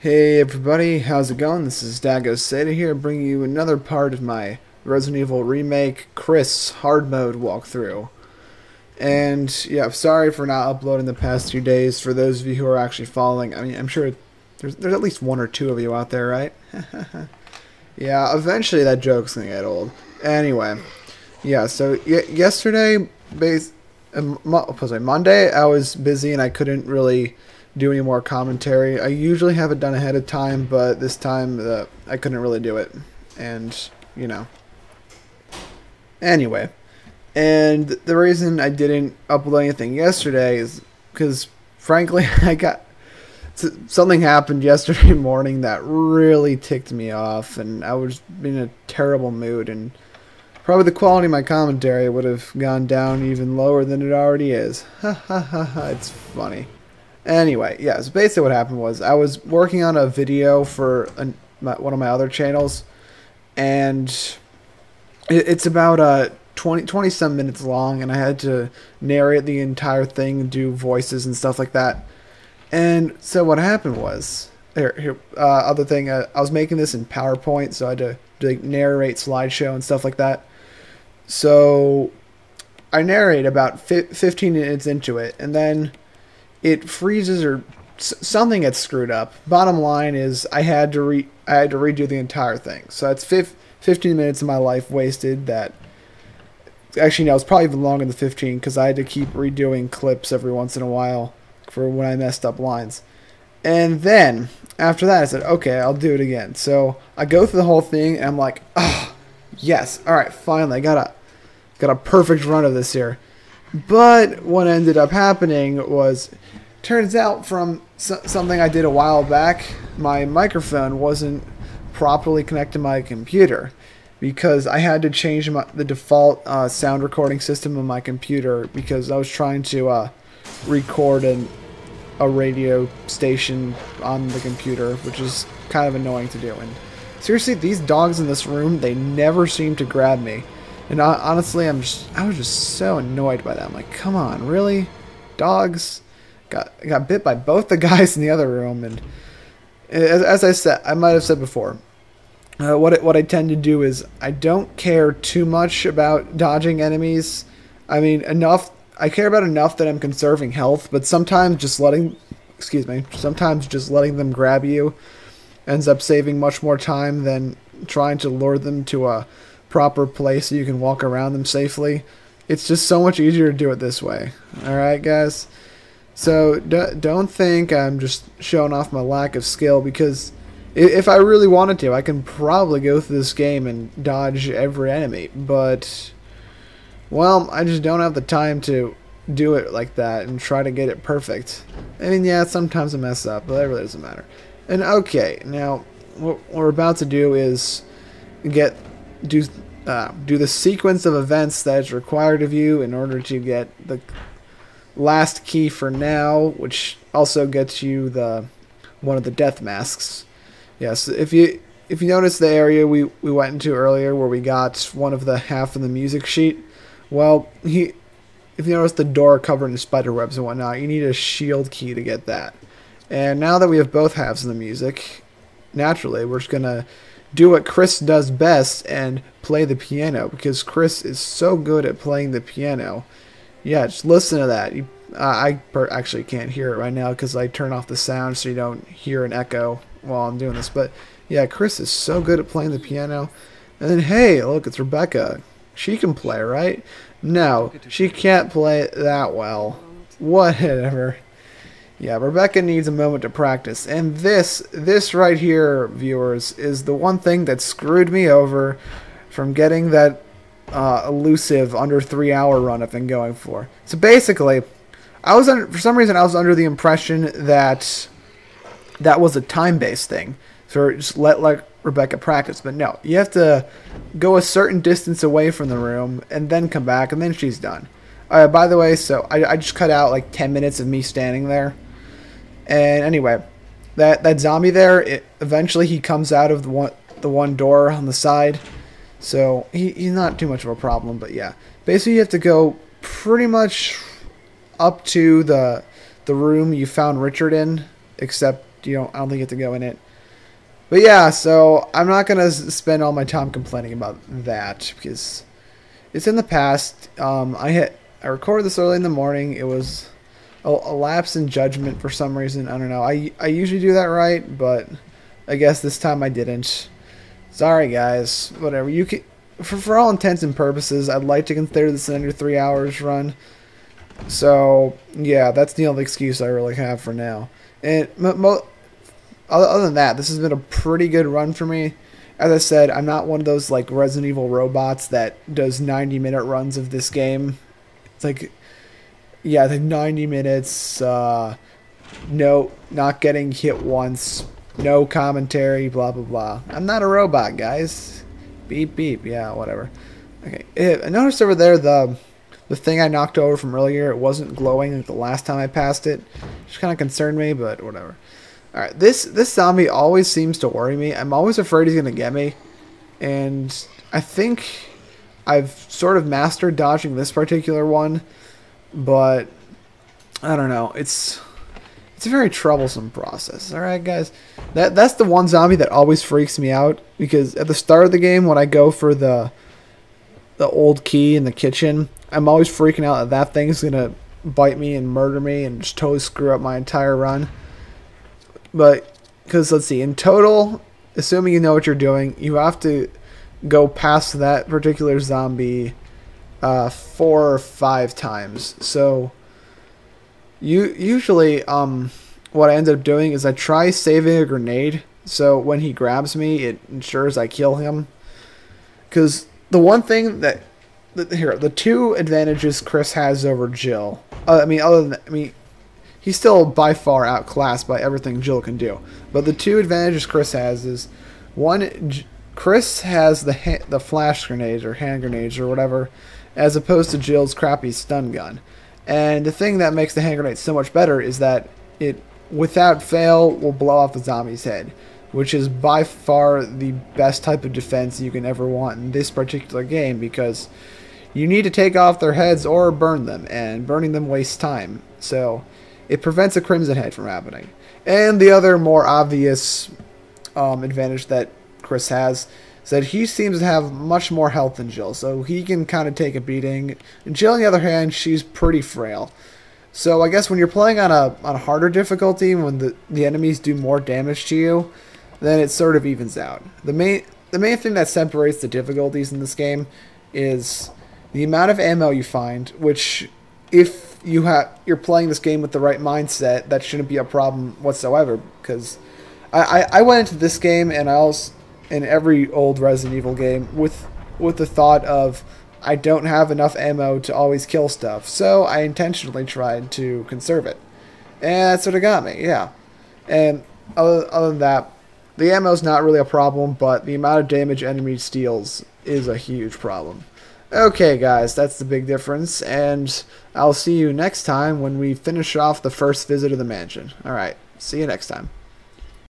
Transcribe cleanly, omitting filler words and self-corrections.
Hey everybody, how's it going? This is Dago Seda here, bringing you another part of my Resident Evil Remake Chris hard mode walkthrough. And yeah, sorry for not uploading the past 2 days. For those of you who are actually following, I mean, I'm sure there's at least one or two of you out there, right? Yeah, eventually that joke's gonna get old. Anyway, yeah, so yesterday, Monday, I was busy and I couldn't really do any more commentary. I usually have it done ahead of time, but this time I couldn't really do it. And, you know. Anyway. And the reason I didn't upload anything yesterday is because, frankly, something happened yesterday morning that really ticked me off, and I was in a terrible mood, and probably the quality of my commentary would have gone down even lower than it already is. Ha ha ha ha, it's funny. Anyway, yeah, so basically what happened was I was working on a video for one of my other channels, and it's about 20 some minutes long, and I had to narrate the entire thing and do voices and stuff like that. And so what happened was, other thing, I was making this in PowerPoint, so I had to like, narrate slideshow and stuff like that. So I narrate about 15 minutes into it, and then it freezes or something gets screwed up. Bottom line is I had to redo the entire thing. So that's 15 minutes of my life wasted. That actually no, it's probably even longer than 15 because I had to keep redoing clips every once in a while for when I messed up lines. And then after that I said, okay, I'll do it again. So I go through the whole thing and I'm like, oh yes, all right, finally I got a perfect run of this here. But what ended up happening was, turns out from something I did a while back, my microphone wasn't properly connected to my computer because I had to change the default sound recording system of my computer because I was trying to record a radio station on the computer, which is kind of annoying to do. And seriously, these dogs in this room, they never seem to grab me. And honestly, I was just so annoyed by that. I'm like, come on, really? Dogs? Got bit by both the guys in the other room. And as I said, I might have said before, what I tend to do is I don't care too much about dodging enemies. I mean, I care about enough that I'm conserving health, but sometimes just letting them grab you ends up saving much more time than trying to lure them to a proper place so you can walk around them safely. It's just so much easier to do it this way. Alright, guys? So don't think I'm just showing off my lack of skill, because if I really wanted to, I can probably go through this game and dodge every enemy, but well, I just don't have the time to do it like that and try to get it perfect. I mean, yeah, sometimes I mess up, but that really doesn't matter. And okay, now what we're about to do is do the sequence of events that is required of you in order to get the last key for now, which also gets you one of the death masks. Yes, if you notice the area we went into earlier where we got one of the half of the music sheet, well, if you notice the door covered in spider webs and whatnot, you need a shield key to get that. And now that we have both halves of the music, naturally we're just gonna do what Chris does best and play the piano, because Chris is so good at playing the piano. Yeah, just listen to that. I actually can't hear it right now because I turn off the sound so you don't hear an echo while I'm doing this. But yeah, Chris is so good at playing the piano. And then, hey, look, it's Rebecca. She can play, right? No, she can't play that well. Whatever. Yeah, Rebecca needs a moment to practice. And this right here, viewers, is the one thing that screwed me over from getting that elusive under 3 hour run I've been going for. So basically, for some reason I was under the impression that was a time-based thing. So just let Rebecca practice. But no, you have to go a certain distance away from the room and then come back, and then she's done. By the way, so I just cut out like 10 minutes of me standing there. And anyway, that zombie there, eventually he comes out of the one door on the side. So he's not too much of a problem, but yeah. Basically you have to go pretty much up to the room you found Richard in, except I don't think you have to go in it. But yeah, so I'm not gonna spend all my time complaining about that because it's in the past. I recorded this early in the morning. It was a lapse in judgment for some reason. I don't know. I usually do that right, but I guess this time I didn't. Sorry, guys. Whatever. You can, for all intents and purposes, I'd like to consider this an under 3 hours run. So yeah, that's the only excuse I really have for now. And other than that, this has been a pretty good run for me. As I said, I'm not one of those like Resident Evil robots that does 90-minute runs of this game. It's like, yeah, I think 90 minutes, no, not getting hit once, no commentary, blah, blah, blah. I'm not a robot, guys. Beep, beep, yeah, whatever. Okay, I noticed over there the thing I knocked over from earlier, it wasn't glowing like the last time I passed it. Which kind of concerned me, but whatever. Alright, this zombie always seems to worry me. I'm always afraid he's going to get me. And I think I've sort of mastered dodging this particular one. But, I don't know. It's a very troublesome process. Alright, guys? That's the one zombie that always freaks me out. Because at the start of the game, when I go for the old key in the kitchen, I'm always freaking out that thing's going to bite me and murder me and just totally screw up my entire run. But, because let's see, in total, assuming you know what you're doing, you have to go past that particular zombie 4 or 5 times. So, usually, what I end up doing is I try saving a grenade, so when he grabs me, it ensures I kill him. Because the one thing the 2 advantages Chris has over Jill, he's still by far outclassed by everything Jill can do. But the 2 advantages Chris has is, one, Chris has the flash grenades or hand grenades or whatever, as opposed to Jill's crappy stun gun. And the thing that makes the hand grenade so much better is that it, without fail, will blow off the zombie's head, which is by far the best type of defense you can ever want in this particular game, because you need to take off their heads or burn them, and burning them wastes time. So it prevents a Crimson Head from happening. And the other more obvious advantage that Chris has is that he seems to have much more health than Jill, so he can kind of take a beating. And Jill, on the other hand, she's pretty frail. So I guess when you're playing on a harder difficulty, when the enemies do more damage to you, then it sort of evens out. The main thing that separates the difficulties in this game is the amount of ammo you find, which, if you're playing this game with the right mindset, that shouldn't be a problem whatsoever. Because I went into this game, and in every old Resident Evil game, with the thought of, I don't have enough ammo to always kill stuff, so I intentionally tried to conserve it. And that sort of got me, yeah. And other than that, the ammo's not really a problem, but the amount of damage enemies deals is a huge problem. Okay, guys, that's the big difference, and I'll see you next time when we finish off the first visit of the mansion. Alright, see you next time.